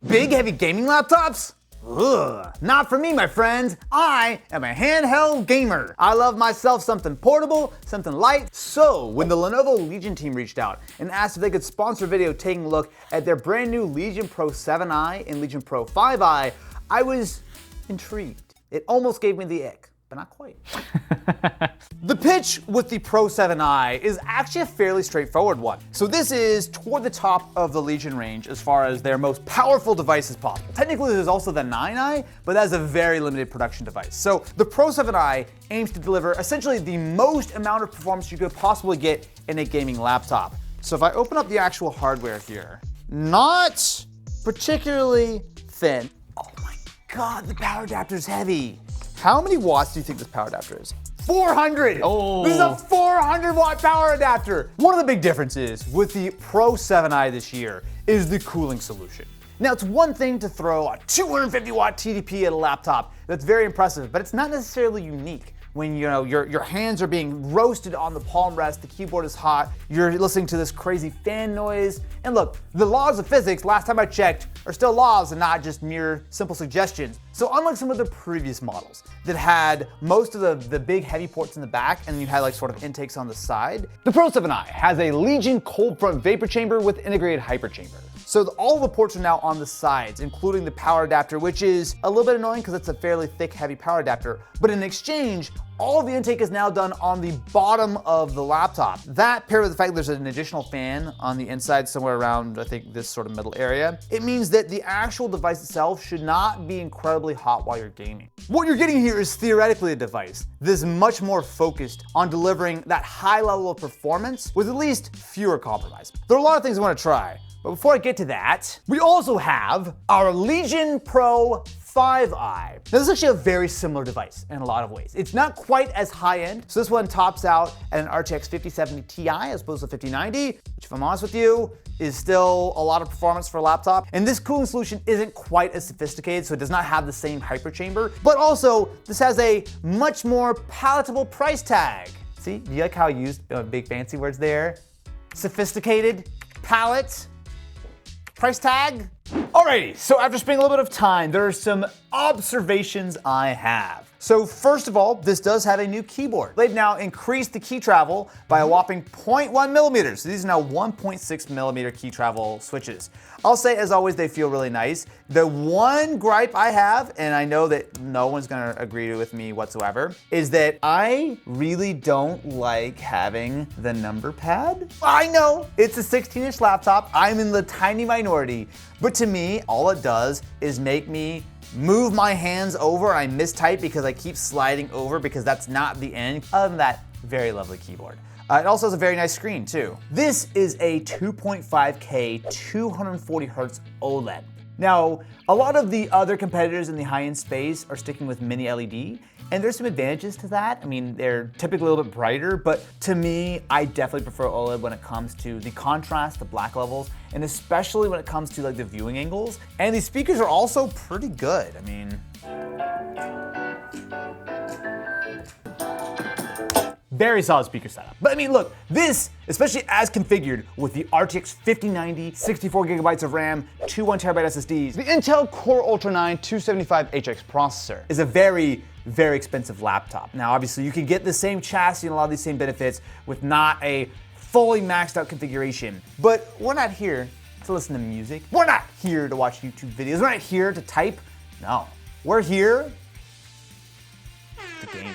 Big heavy gaming laptops? Ugh, not for me, my friends. I am a handheld gamer. I love myself something portable, something light. So when the Lenovo Legion team reached out and asked if they could sponsor a video taking a look at their brand new Legion Pro 7i and Legion Pro 5i, I was intrigued. It almost gave me the ick, but not quite. The pitch with the Pro 7i is actually a fairly straightforward one. So this is toward the top of the Legion range as far as their most powerful devices possible. Technically there's also the 9i, but that's a very limited production device. So the Pro 7i aims to deliver essentially the most amount of performance you could possibly get in a gaming laptop. So if I open up the actual hardware here, not particularly thin. Oh my God, the power adapter is heavy. How many watts do you think this power adapter is? 400! Oh. This is a 400 watt power adapter! One of the big differences with the Pro 7i this year is the cooling solution. Now it's one thing to throw a 250 watt TDP at a laptop. That's very impressive, but it's not necessarily unique. When your hands are being roasted on the palm rest, the keyboard is hot, you're listening to this crazy fan noise. And look, the laws of physics, last time I checked, are still laws and not just mere simple suggestions. So unlike some of the previous models that had most of the big heavy ports in the back and you had like sort of intakes on the side, the Pro 7i has a Legion cold front vapor chamber with integrated hyper chamber. So all the ports are now on the sides, including the power adapter, which is a little bit annoying because it's a fairly thick, heavy power adapter. But in exchange, all of the intake is now done on the bottom of the laptop. That paired with the fact that there's an additional fan on the inside somewhere around, I think, this sort of middle area, it means that the actual device itself should not be incredibly hot while you're gaming. What you're getting here is theoretically a device that is much more focused on delivering that high level of performance with at least fewer compromises. There are a lot of things I want to try. But before I get to that, we also have our Legion Pro 5i. Now this is actually a very similar device in a lot of ways. It's not quite as high end, so this one tops out at an RTX 5070 Ti as opposed to 5090, which if I'm honest with you, is still a lot of performance for a laptop. And this cooling solution isn't quite as sophisticated, so it does not have the same hyper chamber, but also this has a much more palatable price tag. See, do you like how I used big fancy words there? Sophisticated, palette, price tag? Alrighty, so after spending a little bit of time, there are some observations I have. So first of all, this does have a new keyboard. They've now increased the key travel by a whopping 0.1 millimeters. So these are now 1.6 millimeter key travel switches. I'll say, as always, they feel really nice. The one gripe I have, and I know that no one's gonna agree with me whatsoever, is that I really don't like having the number pad. I know, it's a 16-inch laptop. I'm in the tiny minority, but to me, all it does is make me move my hands over. I mistype because I keep sliding over because that's not the end. Other than that, very lovely keyboard. It also has a very nice screen too. This is a 2.5K 240 Hz OLED. Now, a lot of the other competitors in the high-end space are sticking with mini LED, and there's some advantages to that. I mean, they're typically a little bit brighter, but to me, I definitely prefer OLED when it comes to the contrast, the black levels, and especially when it comes to like the viewing angles. And these speakers are also pretty good. I mean, very solid speaker setup. But I mean, look, this, especially as configured with the RTX 5090, 64 gigabytes of RAM, two 1 terabyte SSDs, the Intel Core Ultra 9 275HX processor is a very, very expensive laptop. Now, obviously, you can get the same chassis and a lot of these same benefits with not a fully maxed out configuration. But we're not here to listen to music. We're not here to watch YouTube videos. We're not here to type. No, we're here to game.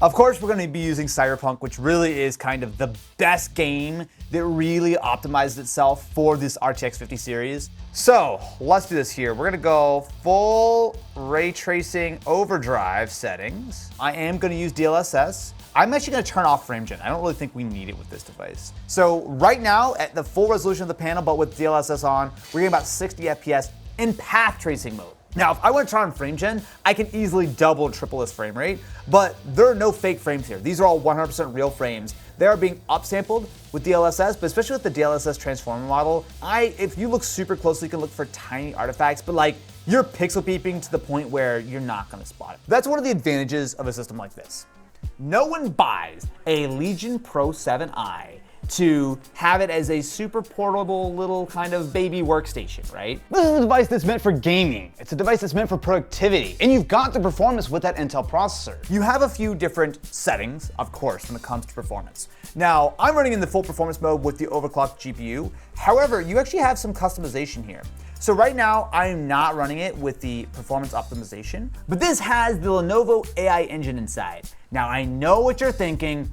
Of course, we're gonna be using Cyberpunk, which really is kind of the best game that really optimized itself for this RTX 50 series. So let's do this here. We're gonna go full ray tracing overdrive settings. I am gonna use DLSS. I'm actually gonna turn off frame gen. I don't really think we need it with this device. So right now, at the full resolution of the panel, but with DLSS on, we're getting about 60 FPS in path tracing mode. Now, if I want to turn on frame gen, I can easily double, triple this frame rate, but there are no fake frames here. These are all 100% real frames. They are being upsampled with DLSS, but especially with the DLSS transformer model, if you look super closely, you can look for tiny artifacts, but like, you're pixel peeping to the point where you're not gonna spot it. That's one of the advantages of a system like this. No one buys a Legion Pro 7i to have it as a super portable little kind of baby workstation, right? This is a device that's meant for gaming. It's a device that's meant for productivity, and you've got the performance with that Intel processor. You have a few different settings, of course, when it comes to performance. Now, I'm running in the full performance mode with the overclocked GPU. However, you actually have some customization here. So right now, I am not running it with the performance optimization, but this has the Lenovo AI engine inside. Now, I know what you're thinking,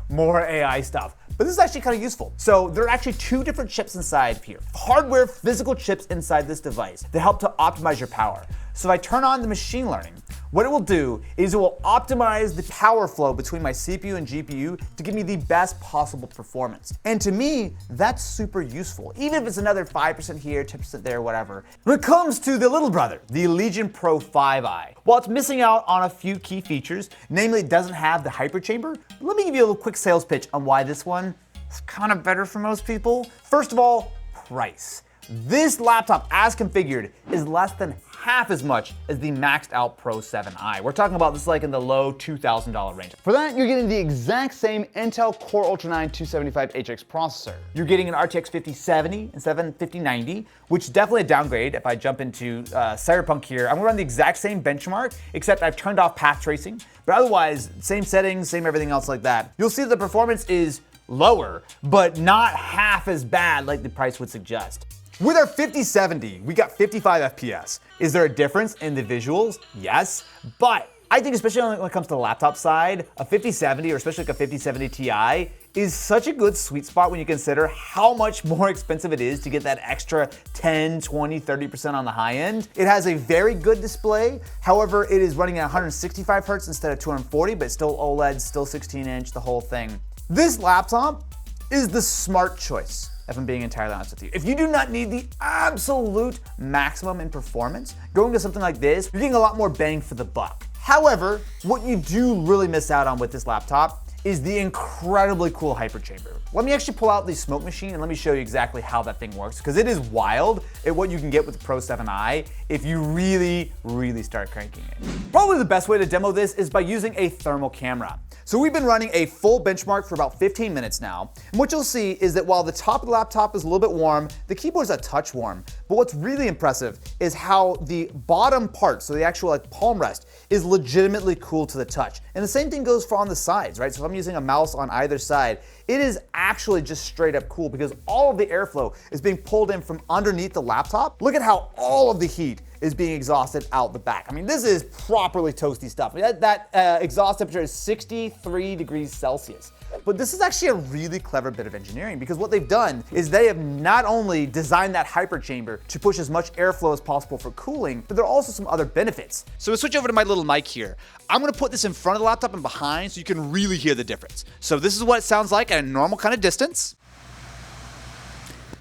more AI stuff. But this is actually kind of useful. So there are actually two different chips inside here. Hardware, physical chips inside this device that help to optimize your power. So if I turn on the machine learning, what it will do is it will optimize the power flow between my CPU and GPU to give me the best possible performance. And to me, that's super useful, even if it's another 5% here, 10% there, whatever. When it comes to the little brother, the Legion Pro 5i, while it's missing out on a few key features, namely it doesn't have the hyperchamber, let me give you a little quick sales pitch on why this one is kind of better for most people. First of all, price. This laptop, as configured, is less than half as much as the maxed out Pro 7i. We're talking about this like in the low $2,000 range. For that, you're getting the exact same Intel Core Ultra 9 275HX processor. You're getting an RTX 5070 instead of a 5090, which is definitely a downgrade. If I jump into Cyberpunk here, I'm gonna run the exact same benchmark, except I've turned off path tracing. But otherwise, same settings, same everything else like that. You'll see that the performance is lower, but not half as bad like the price would suggest. With our 5070, we got 55 FPS. Is there a difference in the visuals? Yes, but I think especially when it comes to the laptop side, a 5070 or especially like a 5070 Ti is such a good sweet spot when you consider how much more expensive it is to get that extra 10, 20, 30% on the high end. It has a very good display. However, it is running at 165 Hertz instead of 240, but still OLED, still 16-inch, the whole thing. This laptop is the smart choice, if I'm being entirely honest with you. If you do not need the absolute maximum in performance, going to something like this, you're getting a lot more bang for the buck. However, what you do really miss out on with this laptop is the incredibly cool hyperchamber. Let me actually pull out the smoke machine and let me show you exactly how that thing works, because it is wild at what you can get with the Pro 7i if you really, really start cranking it. Probably the best way to demo this is by using a thermal camera. So we've been running a full benchmark for about 15 minutes now, and what you'll see is that while the top of the laptop is a little bit warm, the keyboard's a touch warm. But what's really impressive is how the bottom part, so the actual like palm rest, is legitimately cool to the touch. And the same thing goes for on the sides, right? So if I'm using a mouse on either side, it is actually just straight up cool because all of the airflow is being pulled in from underneath the laptop. Look at how all of the heat is being exhausted out the back. I mean, this is properly toasty stuff. That exhaust temperature is 63 degrees Celsius. But this is actually a really clever bit of engineering because what they've done is they have not only designed that hyperchamber to push as much airflow as possible for cooling, but there are also some other benefits. So we switch over to my little mic here. I'm gonna put this in front of the laptop and behind so you can really hear the difference. So this is what it sounds like at a normal kind of distance.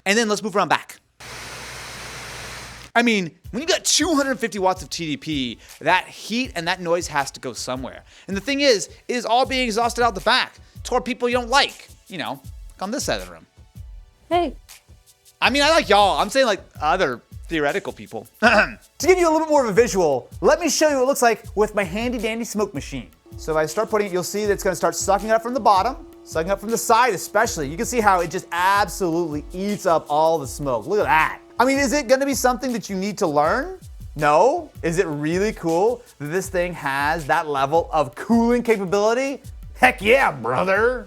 And then let's move around back. I mean, when you got 250 watts of TDP, that heat and that noise has to go somewhere. And the thing is, it is all being exhausted out the back toward people you don't like, you know, on this side of the room. Hey. I mean, I like y'all. I'm saying like other theoretical people. To give you a little bit more of a visual, let me show you what it looks like with my handy dandy smoke machine. So if I start putting it, you'll see that it's gonna start sucking it up from the bottom, sucking up from the side especially. You can see how it just absolutely eats up all the smoke. Look at that. I mean, is it gonna be something that you need to learn? No. Is it really cool that this thing has that level of cooling capability? Heck yeah, brother.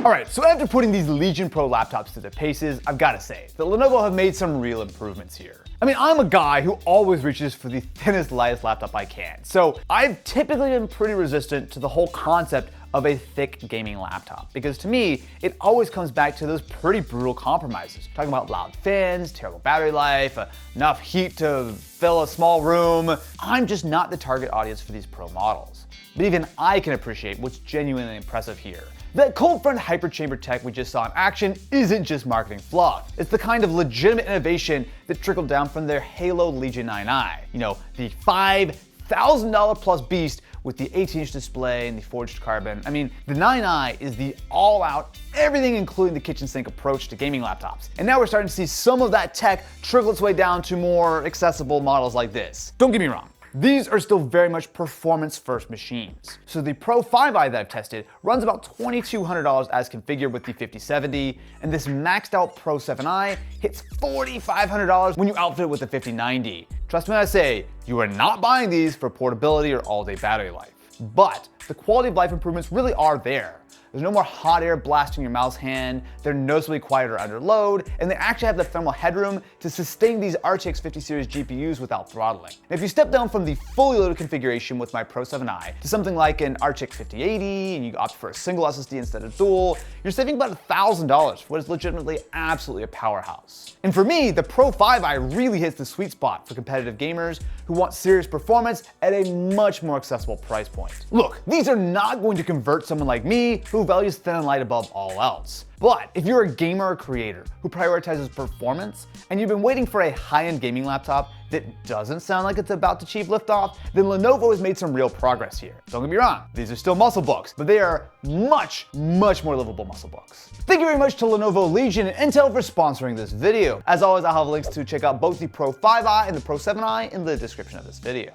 All right, so after putting these Legion Pro laptops to their paces, I've gotta say that Lenovo have made some real improvements here. I mean, I'm a guy who always reaches for the thinnest, lightest laptop I can. So I've typically been pretty resistant to the whole concept of a thick gaming laptop, because to me, it always comes back to those pretty brutal compromises. Talking about loud fans, terrible battery life, enough heat to fill a small room. I'm just not the target audience for these Pro models. But even I can appreciate what's genuinely impressive here. That cold front hyperchamber tech we just saw in action isn't just marketing fluff. It's the kind of legitimate innovation that trickled down from their Halo Legion 9i. You know, the $5,000 plus beast with the 18-inch display and the forged carbon. I mean, the 9i is the all-out, everything including the kitchen sink approach to gaming laptops. And now we're starting to see some of that tech trickle its way down to more accessible models like this. Don't get me wrong, These are still very much performance-first machines. So the Pro 5i that I've tested runs about $2,200 as configured with the 5070, and this maxed out Pro 7i hits $4,500 when you outfit it with the 5090. Trust me when I say, you are not buying these for portability or all-day battery life. But the quality of life improvements really are there. There's no more hot air blasting your mouse hand, they're noticeably quieter under load, and they actually have the thermal headroom to sustain these RTX 50 series GPUs without throttling. And if you step down from the fully loaded configuration with my Pro 7i to something like an RTX 5080 and you opt for a single SSD instead of dual, you're saving about $1,000 for what is legitimately absolutely a powerhouse. And for me, the Pro 5i really hits the sweet spot for competitive gamers who want serious performance at a much more accessible price point. Look, these are not going to convert someone like me who values thin and light above all else. But if you're a gamer or creator who prioritizes performance and you've been waiting for a high-end gaming laptop that doesn't sound like it's about to achieve liftoff, then Lenovo has made some real progress here. Don't get me wrong, these are still muscle books, but they are much more livable muscle books. Thank you very much to Lenovo Legion and Intel for sponsoring this video. As always, I'll have links to check out both the Pro 5i and the Pro 7i in the description of this video.